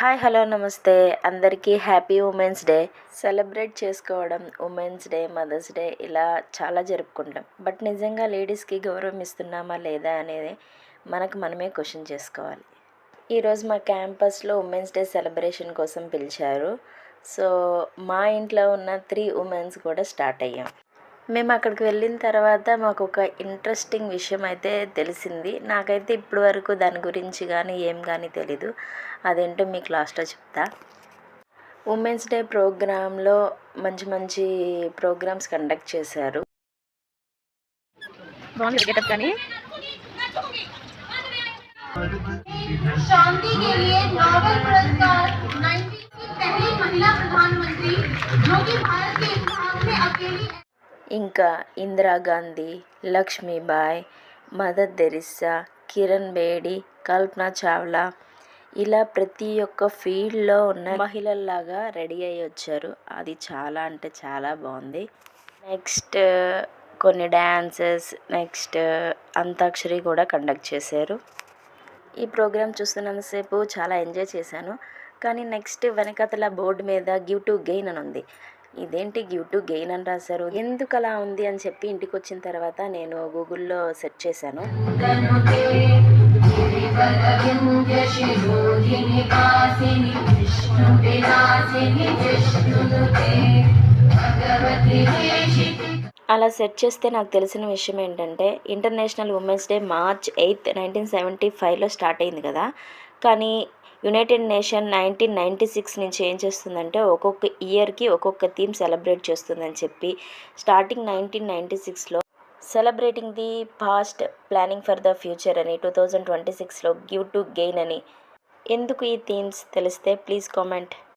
Hi hello నమస్తే అందరికీ happy women's day. Celebrate చేసుకోవడం ఉమెన్స్ డే, మదర్స్ డే ఇలా చాలా జరుపుకుంటాం. బట్ నిజంగా లేడీస్కి గౌరవం ఇస్తున్నామా లేదా అనేది మనకు మనమే క్వశ్చన్ చేసుకోవాలి. ఈరోజు మా క్యాంపస్లో ఉమెన్స్ డే సెలబ్రేషన్ కోసం పిలిచారు. సో మా ఇంట్లో ఉన్న 3 ఉమెన్స్ కూడా స్టార్ట్ అయ్యాం. మేము అక్కడికి వెళ్ళిన తర్వాత మాకు ఒక ఇంట్రెస్టింగ్ విషయం అయితే తెలిసింది. నాకైతే ఇప్పటి వరకు దాని గురించి కానీ ఏం కానీ తెలీదు. అదేంటో మీకు లాస్ట్లో చెప్తా. ఉమెన్స్ డే ప్రోగ్రాంలో మంచి మంచి ప్రోగ్రామ్స్ కండక్ట్ చేశారు. शांति के लिए नोबेल पुरस्कार 19 की पहली महिला प्रधानमंत्री जो कि भारत के इतिहास में अकेली ఇంకా ఇందిరాగాంధీ, లక్ష్మీబాయ్, మదర్ తెరిస్సా, కిరణ్ బేడి, కల్పన చావ్లా ఇలా ప్రతి ఒక్క ఫీల్డ్లో ఉన్న మహిళల్లాగా రెడీ అయ్యి వచ్చారు. అది చాలా అంటే చాలా బాగుంది. నెక్స్ట్ కొన్ని డ్యాన్సెస్, నెక్స్ట్ అంతాక్షరి కూడా కండక్ట్ చేశారు. ఈ ప్రోగ్రామ్ చూస్తున్నంతసేపు చాలా ఎంజాయ్ చేశాను. కానీ నెక్స్ట్ వెనకతల బోర్డు మీద గివ్ టు గెయిన్ అని ఉంది. ఇదేంటి గివ్ టు గెయిన్ అని రాశారు, ఎందుకు అలా ఉంది అని చెప్పి ఇంటికి వచ్చిన తర్వాత నేను గూగుల్లో సెర్చ్ చేశాను. అలా సెర్చ్ చేస్తే నాకు తెలిసిన విషయం ఏంటంటే ఇంటర్నేషనల్ ఉమెన్స్ డే March 8, 1975లో స్టార్ట్ అయింది కదా. కానీ యునైటెడ్ నేషన్ 1996 నుంచి ఏం చేస్తుందంటే ఒక్కొక్క ఇయర్కి ఒక్కొక్క థీమ్ సెలబ్రేట్ చేస్తుందని చెప్పి స్టార్టింగ్ 1996లో celebrating the past planning for the future అని 2026లో గివ్ టు గెయిన్ అని. ఎందుకు ఈ థీమ్స్ తెలిస్తే ప్లీజ్ కామెంట్.